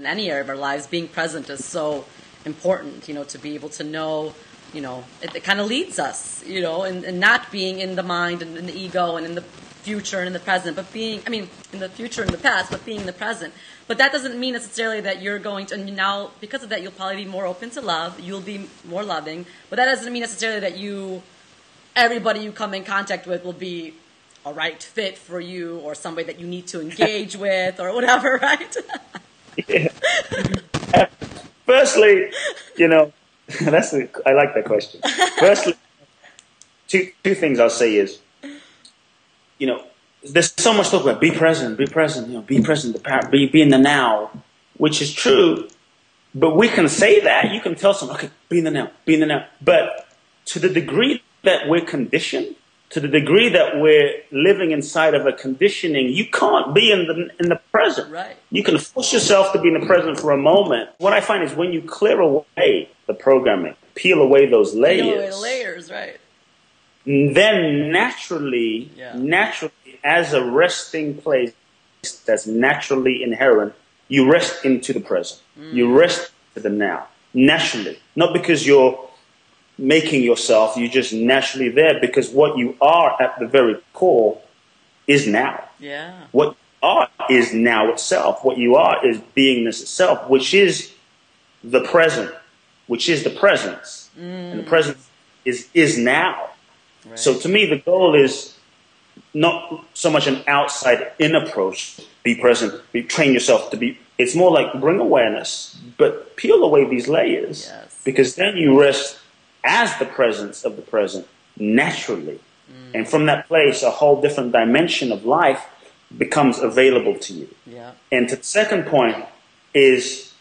any area of our lives, being present is so important, to be able to know, it kind of leads us, and not being in the mind and in the ego and in the future and in the present, but being, in the future and the past, but being in the present. But that doesn't mean necessarily that you're going to, and now because of that, you'll probably be more open to love, you'll be more loving, but that doesn't mean necessarily that everybody you come in contact with will be a right fit for you or somebody that you need to engage with or whatever, right? Yeah. Firstly, I like that question. Firstly, two things I'll say is, there's so much talk about be present, be present, be present, be in the now, which is true. But we can say that. You can tell someone, okay, be in the now, be in the now. But to the degree that we're conditioned, to the degree that we're living inside of a conditioning, you can't be in the present. Right. You can force yourself to be in the present for a moment. What I find is when you clear away the programming, peel away those layers. Peel away the layers, right. Then naturally, as a resting place that's naturally inherent, you rest into the present. You rest to the now, naturally. Not because you're making yourself, you're just naturally there, because what you are at the very core is now. Yeah. What you are is now itself. What you are is beingness itself, which is the present, which is the presence. And the presence is now. Right. So to me, the goal is not so much an outside-in approach, be present, train yourself to be. It's more like bring awareness, but peel away these layers, because then you rest as the presence of the present naturally. And from that place, a whole different dimension of life becomes available to you. Yeah. And to the second point is,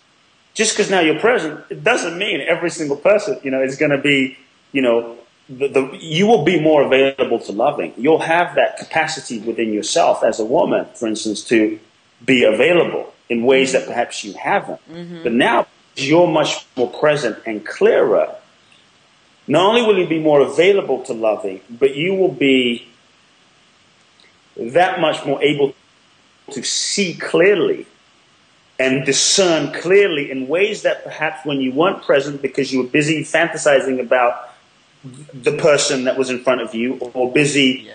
just because now you're present, it doesn't mean every single person, is going to be, you will be more available to loving. You'll have that capacity within yourself as a woman, for instance, to be available in ways that perhaps you haven't. But now you're much more present and clearer. Not only will you be more available to loving, but you will be that much more able to see clearly and discern clearly in ways that perhaps when you weren't present because you were busy fantasizing about the person that was in front of you, or busy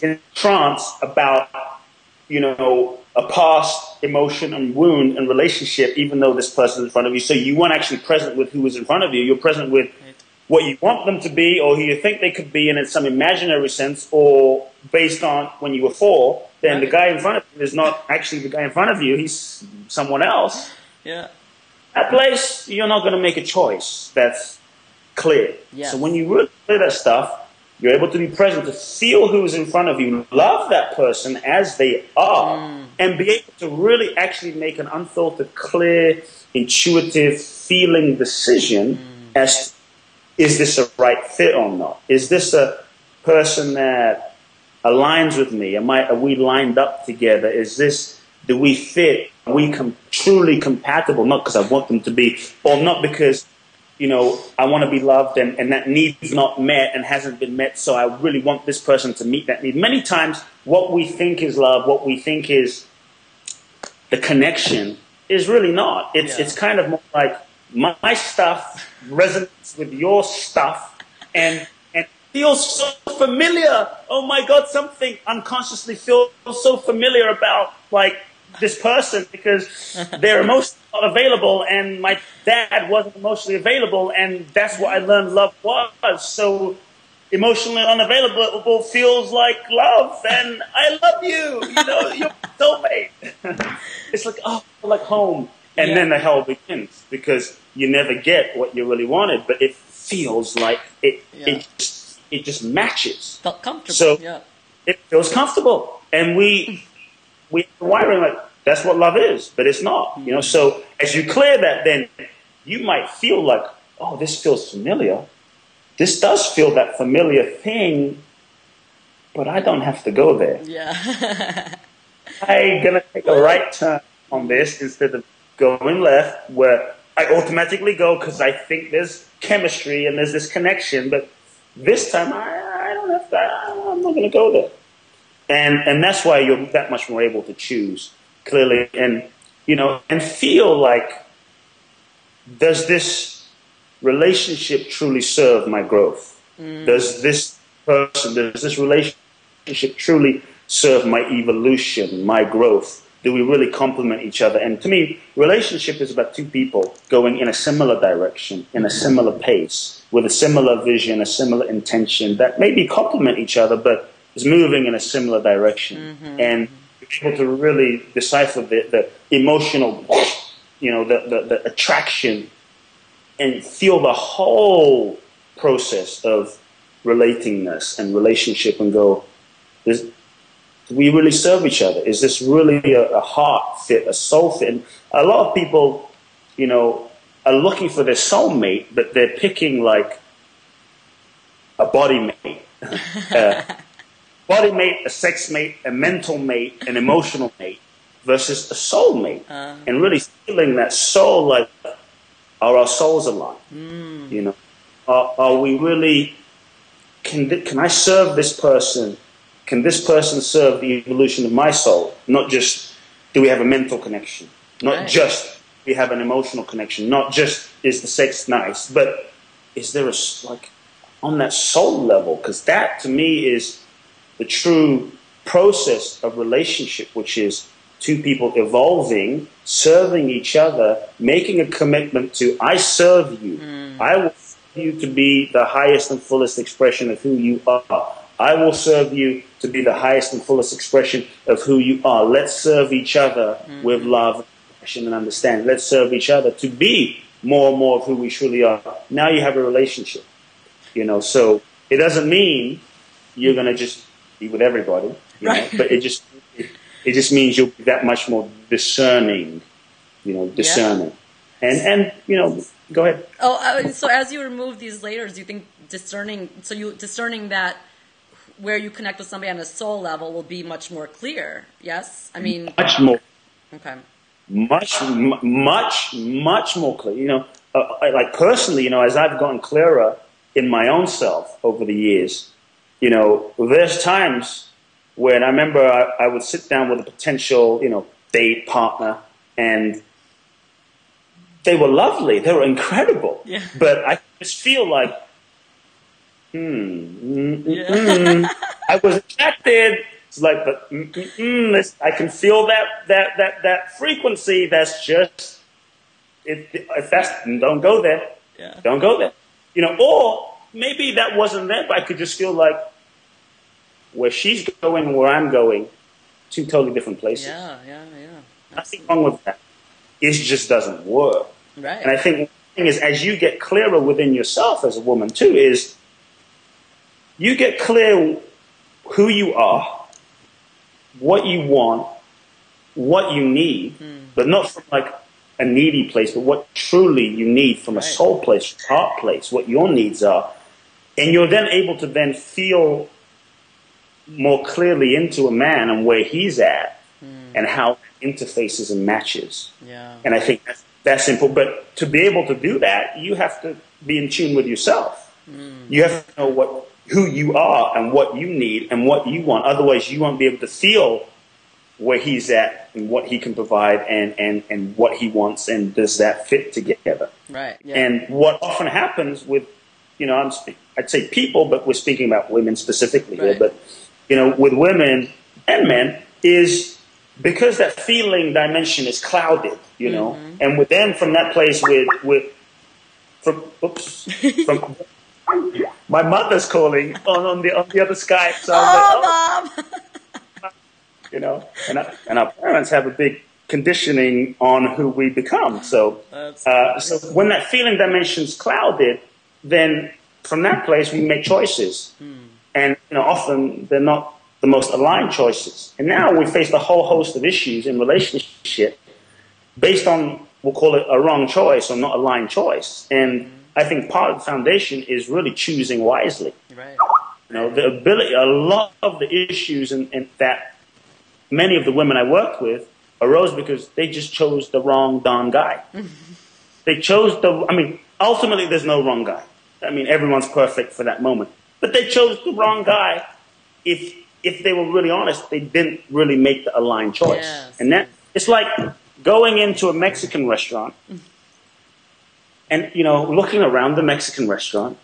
in trance about, a past emotion and wound and relationship, even though this person is in front of you. So you weren't actually present with who was in front of you. You're present with what you want them to be, or who you think they could be, and in some imaginary sense, or based on when you were 4, then the guy in front of you is not actually the guy in front of you. He's someone else. Yeah. That place, you're not going to make a choice that's clear. Yes. So when you really clear that stuff, you're able to be present, to feel who's in front of you, love that person as they are, and be able to really actually make an unfiltered, clear, intuitive, feeling decision as to, is this a right fit or not? Is this a person that aligns with me? Are we lined up together? Do we fit? Are we truly compatible? Not because I want them to be, or not because, I want to be loved and that need's not met and hasn't been met, so I really want this person to meet that need. Many times what we think is love, what we think is the connection, is really not. It's kind of more like my stuff resonates with your stuff and feels so familiar. Oh my God, something unconsciously feels so familiar about this person because they're emotionally not available, and my dad wasn't emotionally available, and that's what I learned love was. So emotionally unavailable feels like love, and I love you. You're soulmate. It's like home. And then the hell begins, because you never get what you really wanted, but it feels like it just matches. Felt comfortable. So it feels comfortable. And we're wiring that's what love is, but it's not. So as you clear that, then you might feel like, oh, this feels familiar. This does feel that familiar thing, but I don't have to go there. Yeah. I'm going to take a right turn on this instead of going left, where I automatically go because I think there's chemistry and there's this connection, but this time I don't have to, I'm not going to go there. And that's why you're that much more able to choose clearly. And and feel like, does this relationship truly serve my growth? Does this relationship truly serve my evolution, my growth? Do we really complement each other? And to me, relationship is about two people going in a similar direction, in a similar pace, with a similar vision, a similar intention that maybe complement each other, but is moving in a similar direction. And able to really decipher the emotional, the attraction, and feel the whole process of relatingness and relationship, and go, do we really serve each other? Is this really a heart fit, a soul fit? And a lot of people, are looking for their soulmate, but they're picking like a body mate. Body mate, a sex mate, a mental mate, an emotional mate, versus a soul mate. And really feeling that soul, like, are our souls aligned? Are we really, can I serve this person? Can this person serve the evolution of my soul? Not just, do we have a mental connection? Not just, we have an emotional connection. Not just, is the sex nice? But is there on that soul level? Because that, to me, is the true process of relationship, which is two people evolving, serving each other, making a commitment to, I serve you. I will serve you to be the highest and fullest expression of who you are. I will serve you to be the highest and fullest expression of who you are. Let's serve each other with love, passion, and understanding. Let's serve each other to be more and more of who we truly are. Now you have a relationship, so it doesn't mean you're going to just be with everybody, but it just means you'll be that much more discerning, discerning. And go ahead. So as you remove these layers, you think discerning that where you connect with somebody on a soul level will be much more clear. Yes, I mean much more. Okay. Much more clear. Like personally, as I've gotten clearer in my own self over the years, there's times when I remember I would sit down with a potential, date partner, and they were lovely, they were incredible, but I just feel like, I was attracted. It's like, but I can feel that frequency. That's just, if that's, don't go there. Don't go there. Or maybe that wasn't there, but I could just feel like where she's going and where I'm going, two totally different places. Nothing wrong with that. It just doesn't work. Right. And I think the thing is, as you get clearer within yourself as a woman too, is you get clear who you are, what you want, what you need, but not from like a needy place, but what truly you need from a soul place, heart place, what your needs are. And you're then able to then feel more clearly into a man and where he's at and how it interfaces and matches. And I think that's simple. But to be able to do that, you have to be in tune with yourself. You have to know who you are and what you need and what you want. Otherwise, you won't be able to feel where he's at and what he can provide and what he wants, and does that fit together. And what often happens with, I'd say people, but we're speaking about women specifically here, but, with women and men, is because that feeling dimension is clouded, and with them from that place from my mother's calling on the other Skype. So I was Mom. And our parents have a big conditioning on who we become. So, so when that feeling dimension's clouded, then from that place we make choices, and often they're not the most aligned choices. And now we face a whole host of issues in relationship based on, we'll call it a wrong choice or not aligned choice. And I think part of the foundation is really choosing wisely. The ability, a lot of the issues and that many of the women I worked with arose because they just chose the wrong darn guy. They chose ultimately there's no wrong guy. Everyone's perfect for that moment. But they chose the wrong guy. If they were really honest, they didn't really make the aligned choice. And that, it's like going into a Mexican restaurant and, you know, looking around the Mexican restaurant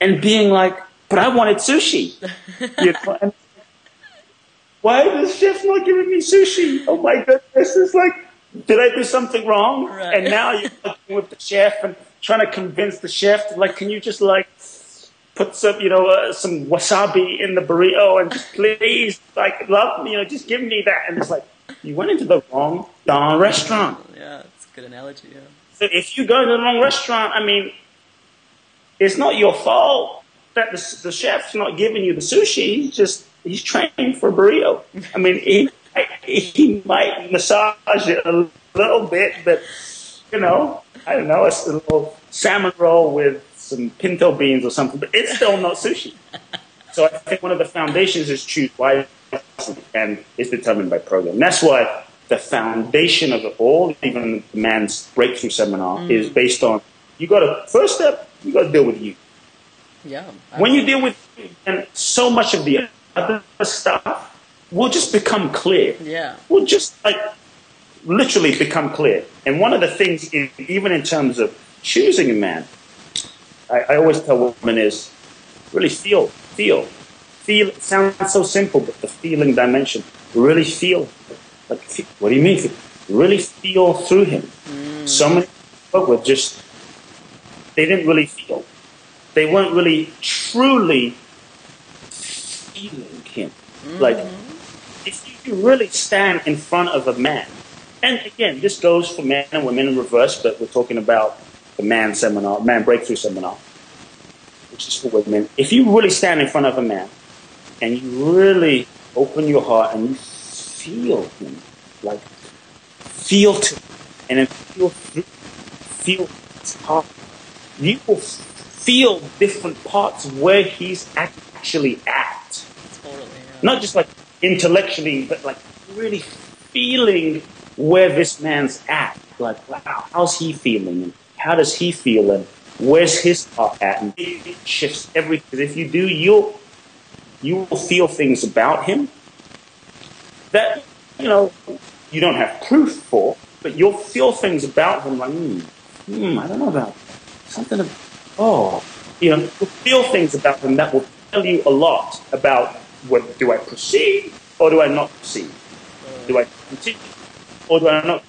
and being like, but I wanted sushi. You know? And why is the chef not giving me sushi? Oh my goodness. It's like, did I do something wrong? Right. And now you're working with the chef and trying to convince the chef, to, like, can you just, like, put some, you know, some wasabi in the burrito and just please, like, love, you know, just give me that. And it's like, you went into the wrong darn restaurant. Yeah, it's a good analogy, yeah. So if you go to the wrong restaurant, I mean, it's not your fault that the chef's not giving you the sushi. He's training for a burrito. I mean, he might massage it a little bit, but, you know, I don't know, it's a little salmon roll with some pinto beans or something, but it's still not sushi. So I think one of the foundations is choose wisely, and it's determined by program. And that's why the foundation of it all, even the man's breakthrough seminar, is based on, first step, you got to deal with you. Yeah. When you deal with you, and so much of the other stuff will just become clear. Yeah. Will just, like, literally become clear. And one of the things, even in terms of choosing a man, I always tell women is really feel. It sounds so simple, but the feeling dimension, really feel. Like, what do you mean? Really feel through him. So many people with just, they didn't really feel. They weren't really truly feeling him. Like, if you really stand in front of a man, and again, this goes for men and women in reverse, but we're talking about the man breakthrough seminar, which is for women. If you really stand in front of a man and you really open your heart and you feel him, like feel to him, and then feel his heart, you will feel different parts where he's actually at. Totally, yeah. Not just like intellectually, but like really feeling where this man's at. Like, wow, how's he feeling? And how does he feel? And where's his heart at? And it shifts everything. Because if you do, you will feel things about him that, you know, you don't have proof for, but you'll feel things about him like, I don't know about something. You know, you'll feel things about him that will tell you a lot about what do I proceed or do I not proceed? Do I continue or do I not?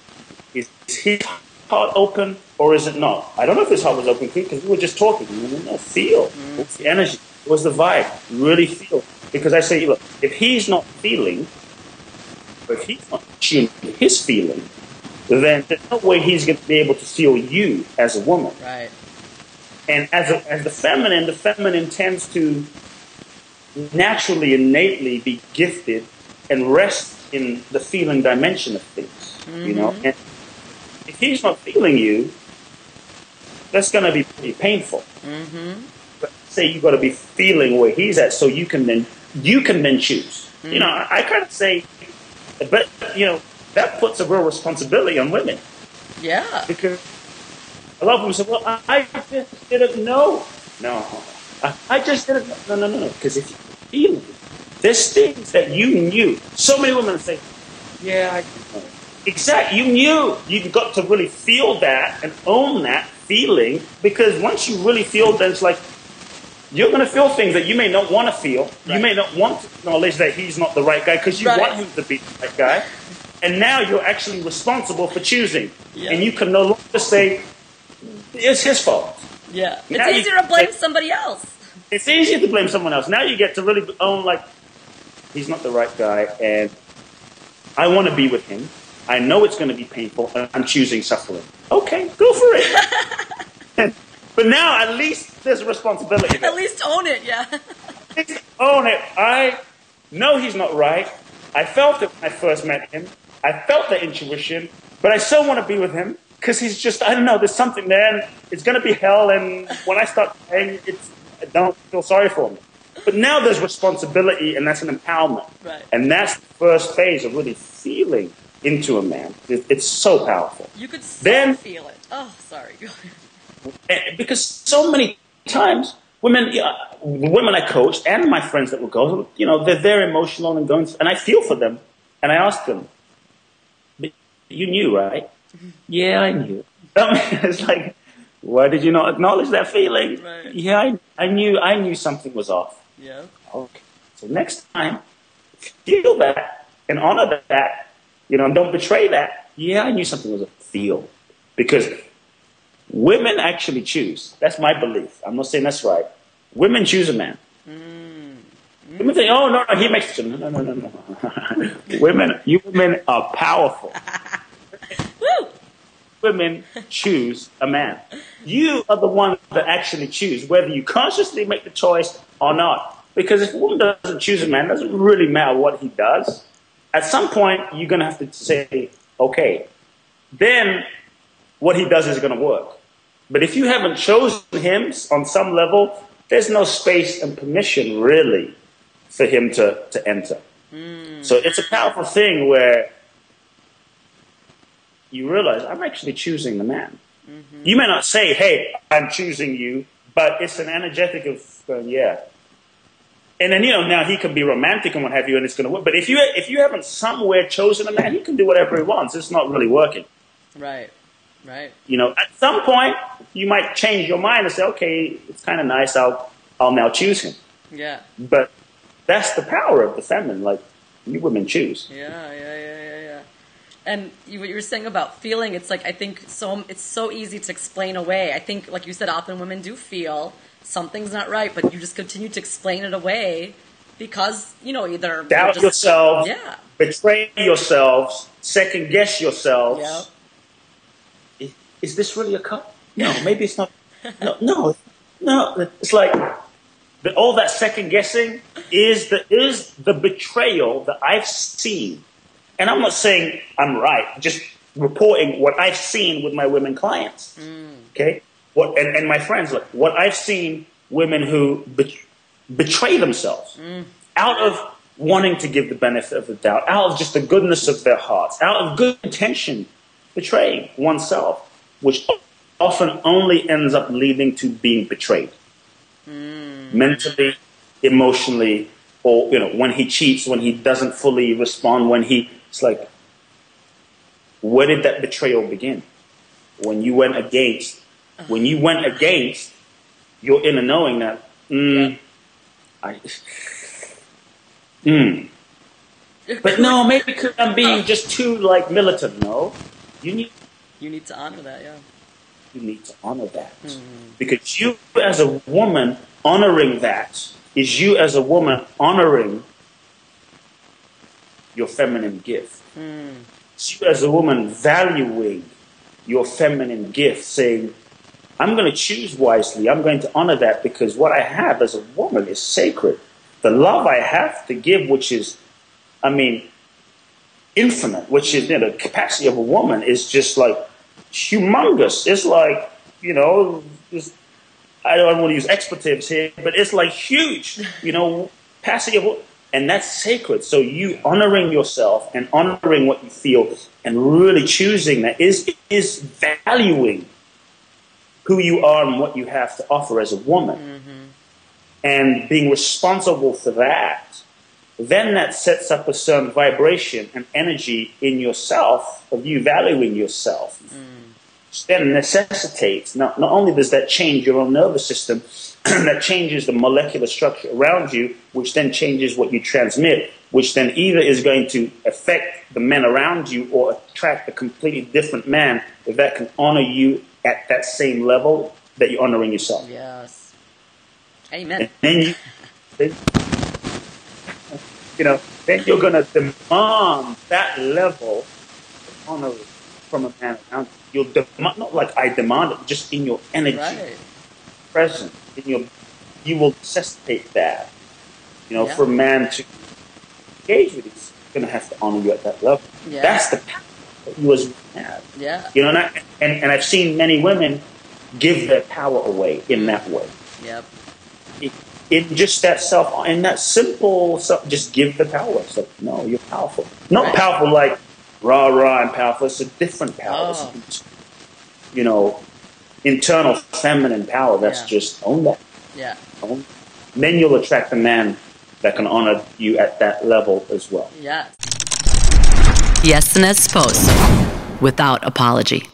Is his heart open or is it not? I don't know if his heart was open because we were just talking. Feel. What's the energy? What's the vibe? Really feel. Because I say, look, if he's not feeling, or if he's not tuning his feeling, then there's no way he's going to be able to feel you as a woman. Right. And as the feminine tends to naturally, innately be gifted and rest in the feeling dimension of things, you know. And if he's not feeling you, that's going to be pretty painful. But say you got to be feeling where he's at, so you can then choose. You know, I kind of say, but you know, that puts a real responsibility on women. Yeah. Because a lot of them say, well, I just didn't know. No, I just didn't know. No. Because if you feel it, there's things that you knew. So many women say, yeah, I didn't know. Exactly. You knew. You got to really feel that and own that feeling, because once you really feel that, it's like, you're going to feel things that you may not want to feel. Right. You may not want to acknowledge that he's not the right guy because you want him to be the right guy. And now you're actually responsible for choosing. Yeah. And you can no longer say, it's his fault. Yeah. It's easier to blame somebody else. It's easier to blame someone else. Now you get to really own, like, he's not the right guy, and I want to be with him. I know it's going to be painful, and I'm choosing suffering. Okay, go for it. But now, at least there's a responsibility. At least own it, yeah. At least own it. I know he's not right. I felt it when I first met him. I felt the intuition, but I still want to be with him because he's just, I don't know, there's something there, and it's going to be hell, and when I start paying, I don't feel sorry for him. But now there's responsibility, and that's an empowerment. Right. And that's the first phase of really feeling into a man. It's so powerful. You could still feel it. Oh, sorry. Because so many times, women I coach and my friends that will go, you know, they're emotional and going, and I feel for them. And I ask them, You knew, right? Yeah, I knew. I mean, it's like, why did you not acknowledge that feeling? Right. Yeah, I knew something was off. Yeah. Okay. So next time, feel that and honor that, and don't betray that. Yeah, I knew something was off. Feel. Because women actually choose. That's my belief. I'm not saying that's right. Women choose a man. Women think, oh, no, he makes decisions. No. You women are powerful. Woo! Women choose a man. You are the one that actually choose whether you consciously make the choice or not. Because if a woman doesn't choose a man, it doesn't really matter what he does. At some point, you're going to have to say, okay, then what he does is going to work. But if you haven't chosen him on some level, there's no space and permission really for him to enter. So it's a powerful thing where you realize I'm actually choosing the man. You may not say, hey, I'm choosing you, but it's an energetic of, yeah. And then, now he can be romantic and what have you, and it's going to work. But if you haven't somewhere chosen a man, he can do whatever he wants. It's not really working. Right. At some point, you might change your mind and say, okay, it's kind of nice. I'll now choose him. Yeah. But that's the power of the feminine. Like, you women choose. Yeah. And what you were saying about feeling, it's like, I think it's so easy to explain away. I think, like you said, often women do feel something's not right, but you just continue to explain it away because, either... Doubt yourselves, yeah. Betray yourselves, second guess yourselves. Yeah. Is this really a cup? No, maybe it's not. No. It's like all that second guessing is the betrayal that I've seen. And I'm not saying I'm right, just reporting what I've seen with my women clients. Okay? And my friends, look, what I've seen women who betray themselves out of wanting to give the benefit of the doubt, out of just the goodness of their hearts, out of good intention, betraying oneself, which often only ends up leading to being betrayed. Mentally, emotionally, or, when he cheats, when he doesn't fully respond, it's like, where did that betrayal begin? When you went against your inner knowing that, But no, maybe because I'm being just too, militant. No, you need to honor that, yeah. You need to honor that. Because you as a woman honoring that is you as a woman honoring your feminine gift. It's you as a woman valuing your feminine gift, saying, I'm going to choose wisely. I'm going to honor that because what I have as a woman is sacred. The love I have to give, which is, infinite, which is, the capacity of a woman is just like humongous. It's like, I don't want to use expletives here, but it's like huge, capacity of, and that's sacred. So you honoring yourself and honoring what you feel and really choosing that is valuing who you are and what you have to offer as a woman. And being responsible for that, then that sets up a certain vibration and energy in yourself of you valuing yourself. Which then necessitates, not only does that change your own nervous system, that changes the molecular structure around you, which then changes what you transmit, which then either is going to affect the men around you or attract a completely different man that can honor you at that same level that you're honoring yourself. Yes. Amen. And then then you're going to demand that level of honor from a man around you. You'll demand, not like I demand it, just in your energy, present, you will necessitate that. For a man to engage with you, he's going to have to honor you at that level. Yeah. That's the power that you as women have. Yeah. And I've seen many women give their power away in that way. Yep. In just that in that simple just give the power. So no, you're powerful. Not powerful like rah and powerful. It's a different power. Internal feminine power. That's just own that. Yeah. Then you'll attract a man that can honor you at that level as well. Yes. Yes, and as supposed. without apology.